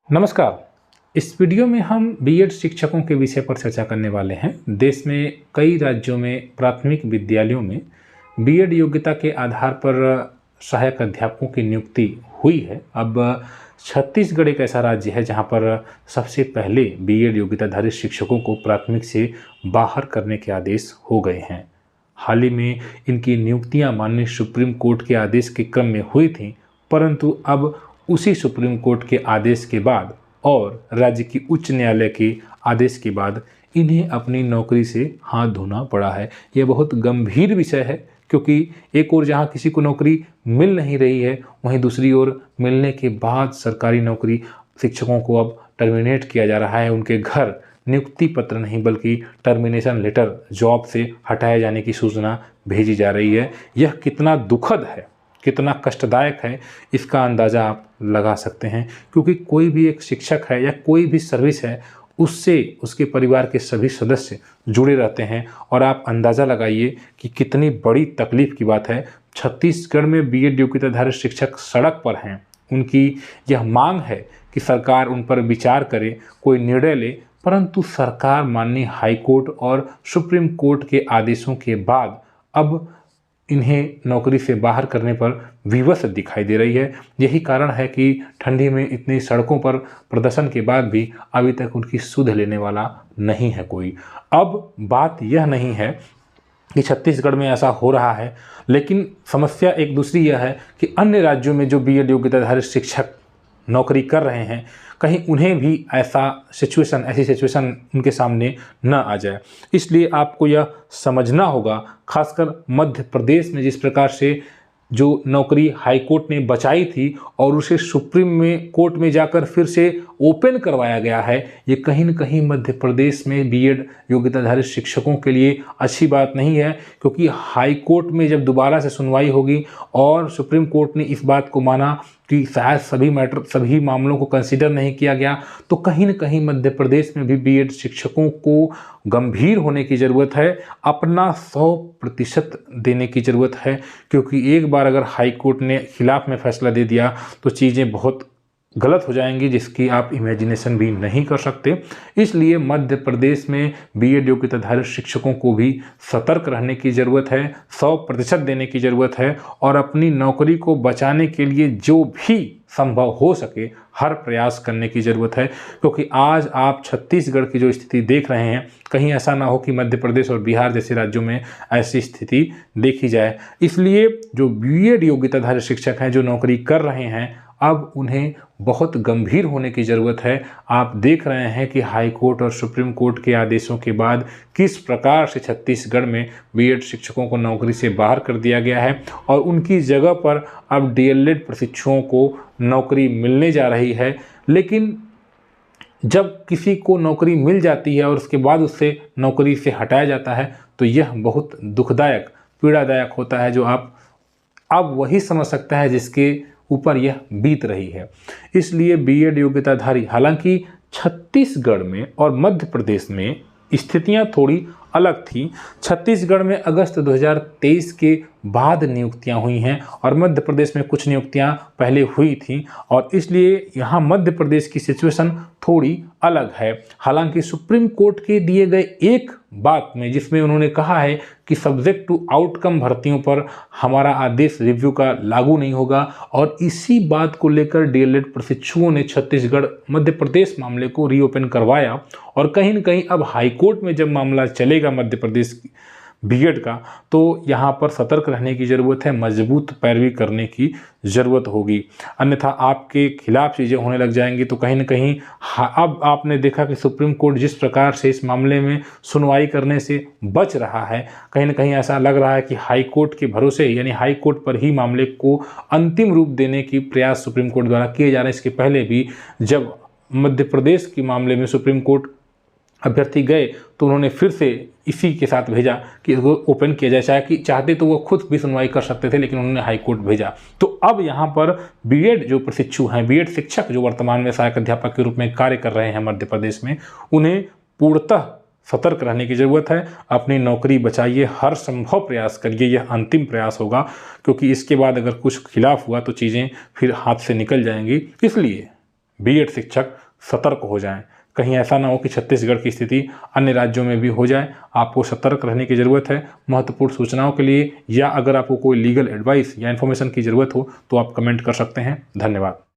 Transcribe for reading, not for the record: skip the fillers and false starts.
नमस्कार। इस वीडियो में हम बीएड शिक्षकों के विषय पर चर्चा करने वाले हैं। देश में कई राज्यों में प्राथमिक विद्यालयों में बीएड योग्यता के आधार पर सहायक अध्यापकों की नियुक्ति हुई है। अब छत्तीसगढ़ एक ऐसा राज्य है जहां पर सबसे पहले बीएड योग्यताधारी शिक्षकों को प्राथमिक से बाहर करने के आदेश हो गए हैं। हाल ही में इनकी नियुक्तियां माननीय सुप्रीम कोर्ट के आदेश के क्रम में हुई थी, परंतु अब उसी सुप्रीम कोर्ट के आदेश के बाद और राज्य की उच्च न्यायालय के आदेश के बाद इन्हें अपनी नौकरी से हाथ धोना पड़ा है। यह बहुत गंभीर विषय है, क्योंकि एक ओर जहां किसी को नौकरी मिल नहीं रही है, वहीं दूसरी ओर मिलने के बाद सरकारी नौकरी शिक्षकों को अब टर्मिनेट किया जा रहा है। उनके घर नियुक्ति पत्र नहीं बल्कि टर्मिनेशन लेटर, जॉब से हटाए जाने की सूचना भेजी जा रही है। यह कितना दुखद है, कितना कष्टदायक है, इसका अंदाज़ा आप लगा सकते हैं। क्योंकि कोई भी एक शिक्षक है या कोई भी सर्विस है, उससे उसके परिवार के सभी सदस्य जुड़े रहते हैं। और आप अंदाज़ा लगाइए कि कितनी बड़ी तकलीफ़ की बात है। छत्तीसगढ़ में बीएड योग्यताधारी शिक्षक सड़क पर हैं। उनकी यह मांग है कि सरकार उन पर विचार करे, कोई निर्णय ले, परंतु सरकार माननीय हाईकोर्ट और सुप्रीम कोर्ट के आदेशों के बाद अब इन्हें नौकरी से बाहर करने पर विवश दिखाई दे रही है। यही कारण है कि ठंडी में इतनी सड़कों पर प्रदर्शन के बाद भी अभी तक उनकी सुध लेने वाला नहीं है कोई। अब बात यह नहीं है कि छत्तीसगढ़ में ऐसा हो रहा है, लेकिन समस्या एक दूसरी यह है कि अन्य राज्यों में जो बीएड योग्यताधारी शिक्षक नौकरी कर रहे हैं, कहीं उन्हें भी ऐसी सिचुएशन उनके सामने न आ जाए। इसलिए आपको यह समझना होगा, खासकर मध्य प्रदेश में जिस प्रकार से जो नौकरी हाईकोर्ट ने बचाई थी और उसे सुप्रीम कोर्ट में जाकर फिर से ओपन करवाया गया है, ये कहीं न कहीं मध्य प्रदेश में बीएड योग्यताधारी शिक्षकों के लिए अच्छी बात नहीं है। क्योंकि हाईकोर्ट में जब दोबारा से सुनवाई होगी और सुप्रीम कोर्ट ने इस बात को माना कि शायद सभी मामलों को कंसीडर नहीं किया गया, तो कहीं न कहीं मध्य प्रदेश में भी बीएड शिक्षकों को गंभीर होने की ज़रूरत है, अपना 100% देने की ज़रूरत है। क्योंकि एक बार अगर हाई कोर्ट ने खिलाफ में फैसला दे दिया तो चीज़ें बहुत गलत हो जाएंगी, जिसकी आप इमेजिनेशन भी नहीं कर सकते। इसलिए मध्य प्रदेश में बीएड योग्यताधारी शिक्षकों को भी सतर्क रहने की ज़रूरत है, 100% देने की ज़रूरत है और अपनी नौकरी को बचाने के लिए जो भी संभव हो सके हर प्रयास करने की ज़रूरत है। क्योंकि आज आप छत्तीसगढ़ की जो स्थिति देख रहे हैं, कहीं ऐसा ना हो कि मध्य प्रदेश और बिहार जैसे राज्यों में ऐसी स्थिति देखी जाए। इसलिए जो बीएड योग्यताधारी शिक्षक हैं, जो नौकरी कर रहे हैं, अब उन्हें बहुत गंभीर होने की ज़रूरत है। आप देख रहे हैं कि हाई कोर्ट और सुप्रीम कोर्ट के आदेशों के बाद किस प्रकार से छत्तीसगढ़ में बीएड शिक्षकों को नौकरी से बाहर कर दिया गया है और उनकी जगह पर अब डीएलएड प्रशिक्षुओं को नौकरी मिलने जा रही है। लेकिन जब किसी को नौकरी मिल जाती है और उसके बाद उससे नौकरी से हटाया जाता है, तो यह बहुत दुखदायक, पीड़ादायक होता है, जो आप अब वही समझ सकता है जिसके ऊपर यह बीत रही है। इसलिए बीएड योग्यताधारी, हालांकि छत्तीसगढ़ में और मध्य प्रदेश में स्थितियां थोड़ी अलग थी। छत्तीसगढ़ में अगस्त 2023 के बाद नियुक्तियां हुई हैं और मध्य प्रदेश में कुछ नियुक्तियां पहले हुई थी, और इसलिए यहाँ मध्य प्रदेश की सिचुएशन थोड़ी अलग है। हालांकि सुप्रीम कोर्ट के दिए गए एक बात में, जिसमें उन्होंने कहा है कि सब्जेक्ट टू आउटकम भर्तियों पर हमारा आदेश रिव्यू का लागू नहीं होगा, और इसी बात को लेकर डीएलएड प्रशिक्षुओं ने छत्तीसगढ़ मध्य प्रदेश मामले को रीओपन करवाया। और कहीं न कहीं अब हाईकोर्ट में जब मामला चलेगा मध्य प्रदेश बीएड का, तो यहाँ पर सतर्क रहने की ज़रूरत है, मजबूत पैरवी करने की ज़रूरत होगी। अन्यथा आपके खिलाफ चीज़ें होने लग जाएंगी। तो कहीं न कहीं अब आपने देखा कि सुप्रीम कोर्ट जिस प्रकार से इस मामले में सुनवाई करने से बच रहा है, कहीं न कहीं ऐसा लग रहा है कि हाई कोर्ट के भरोसे, यानी हाई कोर्ट पर ही मामले को अंतिम रूप देने की प्रयास सुप्रीम कोर्ट द्वारा किए जा रहे हैं। इसके पहले भी जब मध्य प्रदेश के मामले में सुप्रीम कोर्ट अभ्यर्थी गए तो उन्होंने फिर से इसी के साथ भेजा कि वो ओपन किया जाए। चाहे कि चाहते तो वो खुद भी सुनवाई कर सकते थे, लेकिन उन्होंने हाई कोर्ट भेजा। तो अब यहाँ पर बीएड जो प्रशिक्षु हैं, बीएड शिक्षक जो वर्तमान में सहायक अध्यापक के रूप में कार्य कर रहे हैं मध्य प्रदेश में, उन्हें पूर्णतः सतर्क रहने की ज़रूरत है। अपनी नौकरी बचाइए, हर संभव प्रयास करिए, यह अंतिम प्रयास होगा, क्योंकि इसके बाद अगर कुछ खिलाफ हुआ तो चीज़ें फिर हाथ से निकल जाएंगी। इसलिए बीएड शिक्षक सतर्क हो जाएं। कहीं ऐसा ना हो कि छत्तीसगढ़ की स्थिति अन्य राज्यों में भी हो जाए। आपको सतर्क रहने की ज़रूरत है। महत्वपूर्ण सूचनाओं के लिए या अगर आपको कोई लीगल एडवाइस या इन्फॉर्मेशन की ज़रूरत हो तो आप कमेंट कर सकते हैं। धन्यवाद।